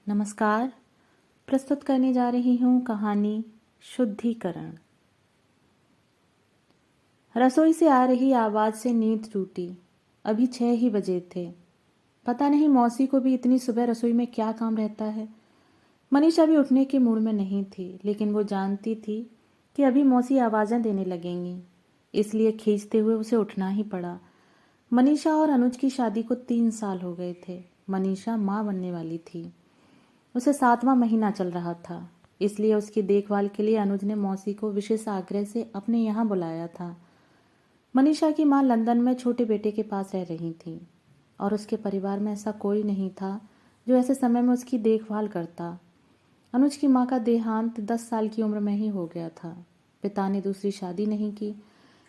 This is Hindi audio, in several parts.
नमस्कार। प्रस्तुत करने जा रही हूँ कहानी शुद्धिकरण। रसोई से आ रही आवाज़ से नींद टूटी। अभी 6 ही बजे थे। पता नहीं मौसी को भी इतनी सुबह रसोई में क्या काम रहता है। मनीषा भी उठने के मूड में नहीं थी, लेकिन वो जानती थी कि अभी मौसी आवाज़ें देने लगेंगी, इसलिए खींचते हुए उसे उठना ही पड़ा। मनीषा और अनुज की शादी को 3 साल हो गए थे। मनीषा माँ बनने वाली थी। उसे 7वां महीना चल रहा था, इसलिए उसकी देखभाल के लिए अनुज ने मौसी को विशेष आग्रह से अपने यहाँ बुलाया था। मनीषा की माँ लंदन में छोटे बेटे के पास रह रही थी और उसके परिवार में ऐसा कोई नहीं था जो ऐसे समय में उसकी देखभाल करता। अनुज की माँ का देहांत 10 साल की उम्र में ही हो गया था। पिता ने दूसरी शादी नहीं की,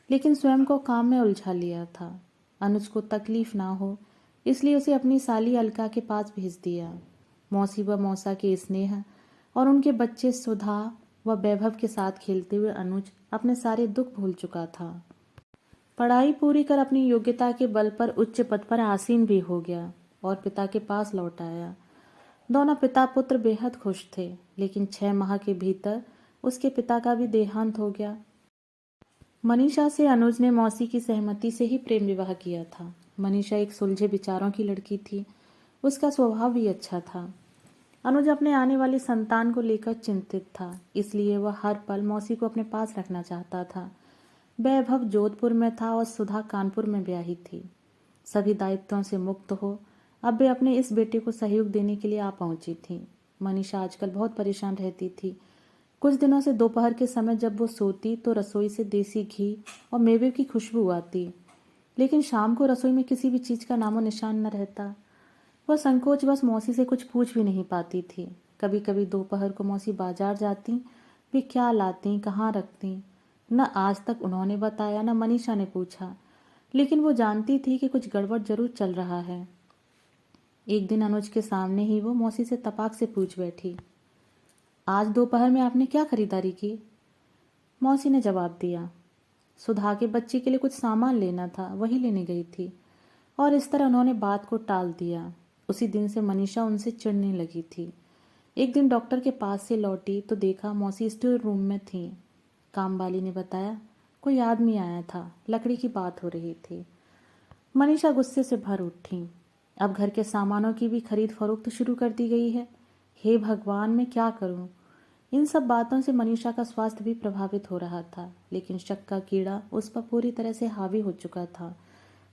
लेकिन स्वयं को काम में उलझा लिया था। अनुज को तकलीफ ना हो, इसलिए उसे अपनी साली अलका के पास भेज दिया। मौसी व मौसा के स्नेह और उनके बच्चे सुधा व वैभव के साथ खेलते हुए अनुज अपने सारे दुख भूल चुका था। पढ़ाई पूरी कर अपनी योग्यता के बल पर उच्च पद पर आसीन भी हो गया और पिता के पास लौट आया। दोनों पिता पुत्र बेहद खुश थे, लेकिन 6 माह के भीतर उसके पिता का भी देहांत हो गया। मनीषा से अनुज ने मौसी की सहमति से ही प्रेम विवाह किया था। मनीषा एक सुलझे विचारों की लड़की थी। उसका स्वभाव भी अच्छा था। अनुज अपने आने वाली संतान को लेकर चिंतित था, इसलिए वह हर पल मौसी को अपने पास रखना चाहता था। वैभव जोधपुर में था और सुधा कानपुर में ब्याही थी। सभी दायित्वों से मुक्त हो अब वे अपने इस बेटे को सहयोग देने के लिए आ पहुंची थी। मनीषा आजकल बहुत परेशान रहती थी। कुछ दिनों से दोपहर के समय जब वो सोती तो रसोई से देसी घी और मेवे की खुशबू आती, लेकिन शाम को रसोई में किसी भी चीज़ का नामो निशान न रहता। वह संकोचवश मौसी से कुछ पूछ भी नहीं पाती थी। कभी कभी दोपहर को मौसी बाजार जाती, वे क्या लाती, कहाँ रखती, न आज तक उन्होंने बताया, न मनीषा ने पूछा, लेकिन वो जानती थी कि कुछ गड़बड़ जरूर चल रहा है। एक दिन अनुज के सामने ही वो मौसी से तपाक से पूछ बैठी, आज दोपहर में आपने क्या खरीदारी की? मौसी ने जवाब दिया, सुधा के बच्चे के लिए कुछ सामान लेना था, वही लेने गई थी। और इस तरह उन्होंने बात को टाल दिया। उसी दिन से मनीषा उनसे चिढ़ने लगी थी। एक दिन डॉक्टर के पास से लौटी तो देखा मौसी स्टोर रूम में थी। काम वाली ने बताया, कोई आदमी आया था, लकड़ी की बात हो रही थी। मनीषा गुस्से से भर उठी। अब घर के सामानों की भी खरीद फरोख्त शुरू कर दी गई है। हे भगवान, मैं क्या करूं? इन सब बातों से मनीषा का स्वास्थ्य भी प्रभावित हो रहा था, लेकिन शक का कीड़ा उस पर पूरी तरह से हावी हो चुका था।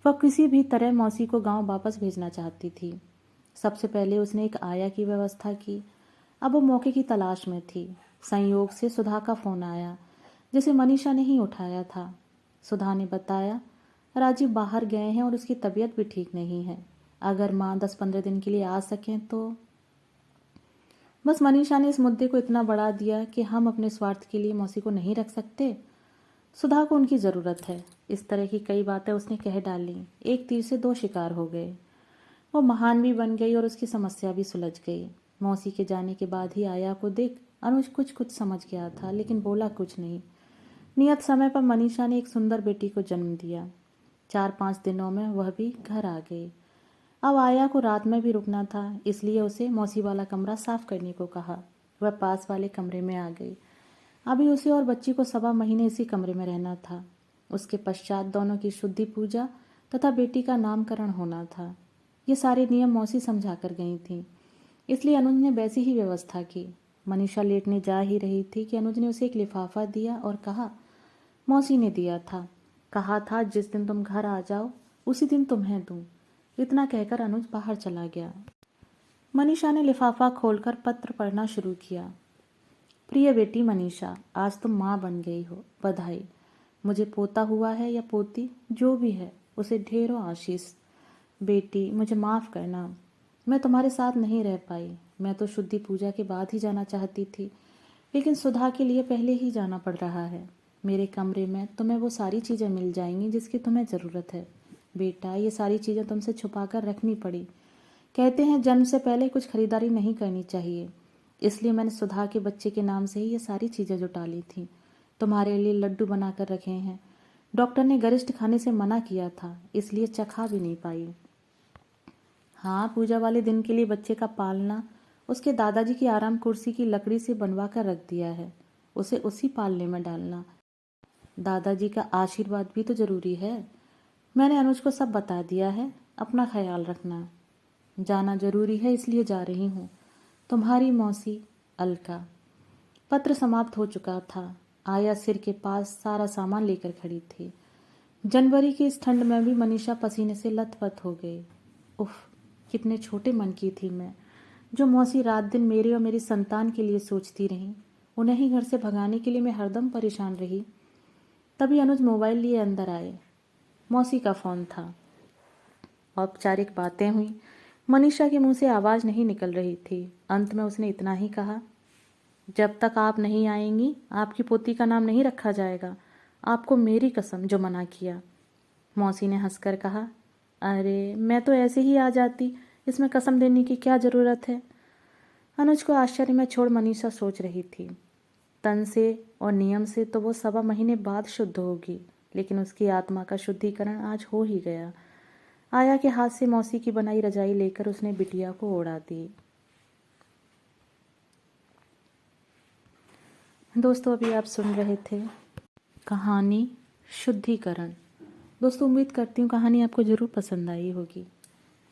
वह किसी भी तरह मौसी को गांव वापस भेजना चाहती थी। सबसे पहले उसने एक आया की व्यवस्था की। अब वो मौके की तलाश में थी। संयोग से सुधा का फोन आया, जिसे मनीषा ने ही उठाया था। सुधा ने बताया, राजीव बाहर गए हैं और उसकी तबीयत भी ठीक नहीं है। अगर माँ 10-15 दिन के लिए आ सकें तो। बस मनीषा ने इस मुद्दे को इतना बढ़ा दिया कि हम अपने स्वार्थ के लिए मौसी को नहीं रख सकते, सुधा को उनकी ज़रूरत है। इस तरह की कई बातें उसने कह डाली। एक तीर से 2 शिकार हो गए। वो महान भी बन गई और उसकी समस्या भी सुलझ गई। मौसी के जाने के बाद ही आया को देख अनुज कुछ कुछ समझ गया था, लेकिन बोला कुछ नहीं। नियत समय पर मनीषा ने एक सुंदर बेटी को जन्म दिया। 4-5 दिनों में वह भी घर आ गई। अब आया को रात में भी रुकना था, इसलिए उसे मौसी वाला कमरा साफ करने को कहा। वह पास वाले कमरे में आ गई। अभी उसे और बच्ची को 1.25 महीने इसी कमरे में रहना था। उसके पश्चात दोनों की शुद्धि पूजा तथा बेटी का नामकरण होना था। ये सारे नियम मौसी समझा कर गई थी, इसलिए अनुज ने वैसी ही व्यवस्था की। मनीषा लेटने जा ही रही थी कि अनुज ने उसे एक लिफाफा दिया और कहा, मौसी ने दिया था, कहा था जिस दिन तुम घर आ जाओ उसी दिन तुम्हें दूं। इतना कहकर अनुज बाहर चला गया। मनीषा ने लिफाफा खोलकर पत्र पढ़ना शुरू किया। प्रिय बेटी मनीषा, आज तुम माँ बन गई हो, बधाई। मुझे पोता हुआ है या पोती, जो भी है उसे ढेरों आशीष। बेटी, मुझे माफ़ करना, मैं तुम्हारे साथ नहीं रह पाई। मैं तो शुद्धि पूजा के बाद ही जाना चाहती थी, लेकिन सुधा के लिए पहले ही जाना पड़ रहा है। मेरे कमरे में तुम्हें वो सारी चीज़ें मिल जाएंगी जिसकी तुम्हें ज़रूरत है। बेटा, ये सारी चीज़ें तुमसे छुपा कर रखनी पड़ी। कहते हैं जन्म से पहले कुछ खरीदारी नहीं करनी चाहिए, इसलिए मैंने सुधा के बच्चे के नाम से ही ये सारी चीज़ें जुटा ली थी। तुम्हारे लिए लड्डू बना कर रखे हैं। डॉक्टर ने गरिष्ठ खाने से मना किया था, इसलिए चखा भी नहीं पाई। हाँ, पूजा वाले दिन के लिए बच्चे का पालना उसके दादाजी की आराम कुर्सी की लकड़ी से बनवा कर रख दिया है, उसे उसी पालने में डालना। दादाजी का आशीर्वाद भी तो जरूरी है। मैंने अनुज को सब बता दिया है, अपना ख्याल रखना। जाना जरूरी है इसलिए जा रही हूँ। तुम्हारी मौसी अलका। पत्र समाप्त हो चुका था। आया सिर के पास सारा सामान लेकर खड़ी थी। जनवरी की इस ठंड में भी मनीषा पसीने से लथपथ हो गई। उफ, कितने छोटे मन की थी मैं, जो मौसी रात दिन मेरे और मेरी संतान के लिए सोचती रही। उन्हें ही घर से भगाने के लिए मैं हरदम परेशान रही। तभी अनुज मोबाइल लिए अंदर आए। मौसी का फ़ोन था। औपचारिक बातें हुई। मनीषा के मुंह से आवाज़ नहीं निकल रही थी। अंत में उसने इतना ही कहा, जब तक आप नहीं आएंगी आपकी पोती का नाम नहीं रखा जाएगा। आपको मेरी कसम, जो मना किया। मौसी ने हंसकर कहा, अरे मैं तो ऐसे ही आ जाती, इसमें कसम देने की क्या ज़रूरत है। अनुज को आश्चर्य में छोड़ मनीषा सोच रही थी। तन से और नियम से तो वो 1.25 महीने बाद शुद्ध होगी, लेकिन उसकी आत्मा का शुद्धिकरण आज हो ही गया। आया के हाथ से मौसी की बनाई रजाई लेकर उसने बिटिया को ओढ़ा दी। दोस्तों, अभी आप सुन रहे थे कहानी शुद्धिकरण। दोस्तों, उम्मीद करती हूँ कहानी आपको ज़रूर पसंद आई होगी।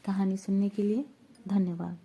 कहानी सुनने के लिए धन्यवाद।